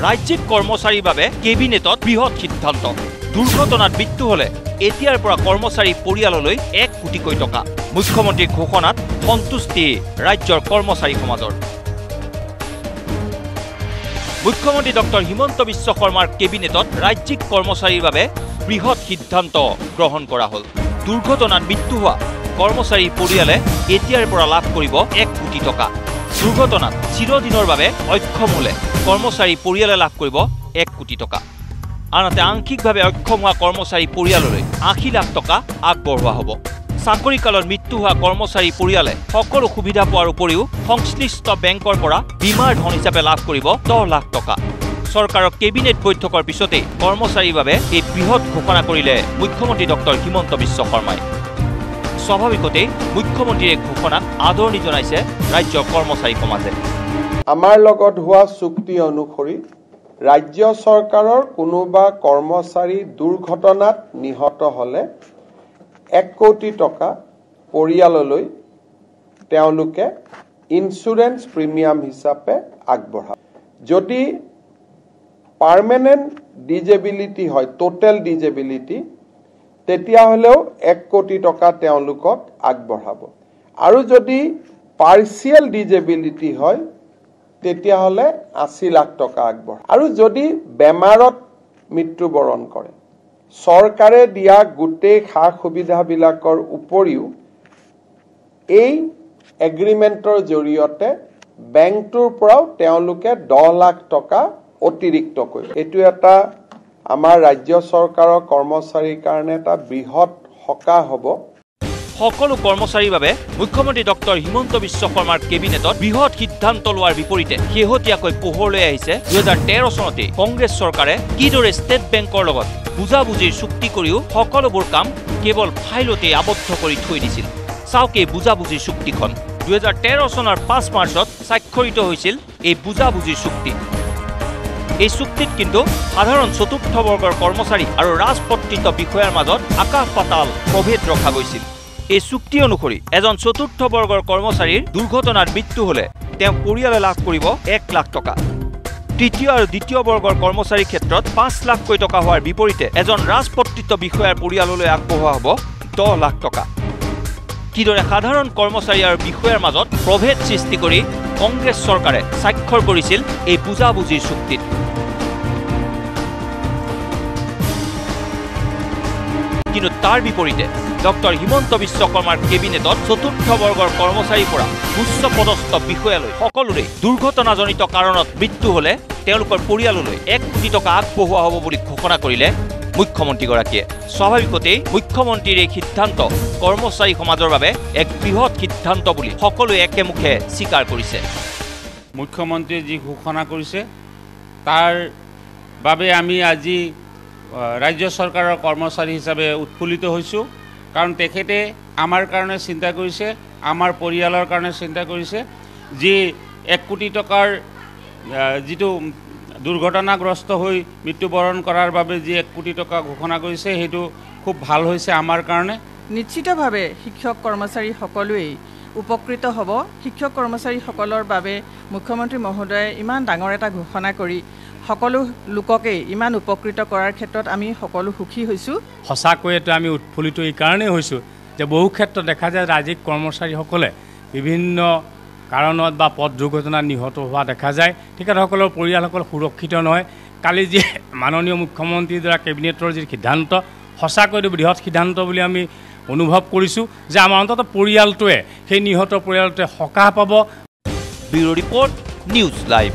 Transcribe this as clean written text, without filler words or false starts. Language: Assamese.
ৰাজ্যিক কৰ্মচাৰীৰ বাবে কেবিনেটত বৃহৎ সিদ্ধান্ত দুৰ্ঘটনাত মৃত্যু হলে এতিয়াৰ পৰা কৰ্মচাৰী পৰিয়াললৈ 1 কোটিকৈ টকা মুখ্যমন্ত্ৰীৰ ঘোষণাত সন্তুষ্টি ৰাজ্যৰ কৰ্মচাৰী সমাজৰ মুখ্যমন্ত্ৰী ডক্টৰ হিমন্ত বিশ্ব শৰ্মাৰ কেবিনেটত ৰাজ্যিক কৰ্মচাৰীৰ বাবে বৃহৎ সিদ্ধান্ত গ্ৰহণ কৰা হল দুৰ্ঘটনাত মৃত্যু হোৱা কৰ্মচাৰী পৰিয়ালে এতিয়াৰ পৰা লাভ কৰিব 1 কোটি টকা দুৰ্ঘটনাত চিৰদিনৰ বাবে অক্ষম হলে কৰ্মচাৰী পৰিয়ালে লাভ কৰিব 1 কোটি টকা আনহাতে আংশিকভাৱে অক্ষম হোৱা কৰ্মচাৰী পৰিয়াললৈ 80 লাখ টকা আগবঢ়োৱা হ'ব চাকৰি কালত মৃত্যু হোৱা কৰ্মচাৰী পৰিয়ালে সকলো সুবিধা পোৱাৰ উপৰিও সংশ্লিষ্ট বেংকৰ পৰা বীমাৰ ধন হিচাপে লাভ কৰিব 10 লাখ টকা চৰকাৰৰ কেবিনেট বৈঠকৰ পিছতে কৰ্মচাৰীৰ বাবে এই বৃহৎ ঘোষণা কৰিলে মুখ্যমন্ত্ৰী ডক্টৰ হিমন্ত বিশ্ব শৰ্মাই স্বাভাৱিকতে মুখ্যমন্ত্ৰীৰ ঘোষণাক আদৰণি জনাইছে ৰাজ্যৰ কৰ্মচাৰী সমাজে আমাৰ লগত হোৱা চুক্তি অনুসৰি ৰাজ্য চৰকাৰৰ কোনোবা কৰ্মচাৰী দুৰ্ঘটনাত নিহত হলে 1 কোটি টকা পৰিয়াললৈ তেওঁলোকে ইন্সুৰেন্স প্ৰিমিয়াম হিচাপে আগবঢ়াব যদি পাৰ্মানেন্ট ডিজেবিলিটি হয় টোটেল ডিজেবিলিটি তেতিয়া হলেও 1 কোটি টকা তেওঁলোকক আগবঢ়াব আৰু যদি পাৰ্সিয়াল ডিজেবিলিটি হয় তেতিয়া হলে 80 লাখ টকা আগবঢ়াব আৰু যদি বেমাৰত মৃত্যুবৰণ কৰে চৰকাৰে দিয়া গুটেই খা সুবিধাবিলাকৰ উপৰিও এই এগ্ৰিমেন্টৰ জৰিয়তে বেংকটোৰ পৰাও তেওঁলোকে 10 লাখ টকা অতিৰিক্ত কৰিব এটো এটা আমাৰ ৰাজ্য চৰকাৰৰ কৰ্মচাৰীৰ কাৰণে এটা বৃহৎ সকাহ হ'ব সকলো কৰ্মচাৰীৰ বাবে মুখ্যমন্ত্ৰী ডক্টৰ হিমন্ত বিশ্ব শৰ্মাৰ কেবিনেটত বৃহৎ সিদ্ধান্ত লোৱাৰ বিপৰীতে শেহতীয়াকৈ পোহৰলৈ আহিছে 2013 চনতে কংগ্ৰেছ চৰকাৰে কিদৰে ষ্টেট বেংকৰ লগত বুজাবুজিৰ চুক্তি কৰিও সকলোবোৰ কাম কেৱল ফাইলতে আবদ্ধ কৰি থৈ দিছিল চাওকে বুজাবুজিৰ চুক্তিখন 2013 চনৰ 5 মাৰ্চত স্বাক্ষৰিত হৈছিল এই বুজাবুজিৰ চুক্তি এই চুক্তিত কিন্তু সাধাৰণ চতুৰ্থ বৰ্গৰ কৰ্মচাৰী আৰু ৰাজপত্ৰিত বিষয়াৰ মাজত আকাশ পাতাল প্ৰভেদ ৰখা গৈছিল এই চুক্তি অনুসৰি এজন চতুৰ্থ বৰ্গৰ কৰ্মচাৰীৰ দুৰ্ঘটনাত মৃত্যু হলে তেওঁ পৰিয়ালে লাভ কৰিব 1 লাখ টকা তৃতীয় আৰু দ্বিতীয় বৰ্গৰ কৰ্মচাৰীৰ ক্ষেত্ৰত 5 লাখকৈ টকা হোৱাৰ বিপৰীতে এজন ৰাজপত্ৰিত বিষয়াৰ পৰিয়াললৈ আগবঢ়োৱা হ'ব 10 লাখ টকা কিদৰে সাধাৰণ কৰ্মচাৰী আৰু বিষয়াৰ মাজত প্ৰভেদ সৃষ্টি কৰি কংগ্ৰেছ চৰকাৰে স্বাক্ষৰ কৰিছিল এই বুজাবুজিৰ চুক্তিত কিন্তু তাৰ বিপৰীতে ডক্টৰ হিমন্ত বিশ্ব শৰ্মাৰ কেবিনেটত চতুৰ্থ বৰ্গৰ কৰ্মচাৰীৰ পৰা উচ্চ পদস্থ বিষয়ালৈ সকলোৰে দুৰ্ঘটনাজনিত কাৰণত মৃত্যু হলে তেওঁলোকৰ পৰিয়াললৈ 1 কোটি টকা আগবঢ়োৱা হ'ব বুলি ঘোষণা কৰিলে মুখ্যমন্ত্ৰীগৰাকীয়ে স্বাভাৱিকতে মুখ্যমন্ত্ৰীৰ এই সিদ্ধান্ত কৰ্মচাৰী সমাজৰ বাবে এক বৃহৎ সিদ্ধান্ত বুলি সকলোৱে একেমুখে স্বীকাৰ কৰিছে মুখ্যমন্ত্ৰীয়ে যি ঘোষণা কৰিছে তাৰ বাবে আমি আজি ৰাজ্য চৰকাৰৰ কৰ্মচাৰী হিচাপে উৎফুল্লিত হৈছোঁ কাৰণ তেখেতে আমাৰ কাৰণে চিন্তা কৰিছে আমাৰ পৰিয়ালৰ কাৰণে চিন্তা কৰিছে যে 1 কোটি টকাৰ যিটো দুৰ্ঘটনাগ্ৰস্ত হৈ মৃত্যুবৰণ কৰাৰ বাবে যি 1 কোটি টকা ঘোষণা কৰিছে সেইটো খুব ভাল হৈছে আমাৰ কাৰণে নিশ্চিতভাৱে শিক্ষক কৰ্মচাৰী সকলোৱেই উপকৃত হ'ব শিক্ষক কৰ্মচাৰীসকলৰ বাবে মুখ্যমন্ত্ৰী মহোদয়ে ইমান ডাঙৰ এটা ঘোষণা কৰি সকলো লোককে ইমান উপকৃত কৰাৰ ক্ষেত্ৰত আমি সকলো সুখী হৈছোঁ সঁচাকৈয়ে আমি উৎফুল্লিত এই কাৰণেই হৈছোঁ যে বহু ক্ষেত্ৰত দেখা যায় ৰাজ্যিক কৰ্মচাৰীসকলে বিভিন্ন কাৰণত বা পথ দুৰ্ঘটনাত নিহত হোৱা দেখা যায় তেখেতসকলৰ পৰিয়ালসকল সুৰক্ষিত নহয় কালি যি মাননীয় মুখ্যমন্ত্ৰীৰ দ্বাৰা কেবিনেটৰ যি সিদ্ধান্ত সঁচাকৈ বৃহৎ সিদ্ধান্ত বুলি আমি অনুভৱ কৰিছোঁ যে আমাৰ অন্তত পৰিয়ালটোৱে সেই নিহত পৰিয়ালটোৱে সকাহ পাব ব্যুৰো ৰিপৰ্ট নিউজ লাইভ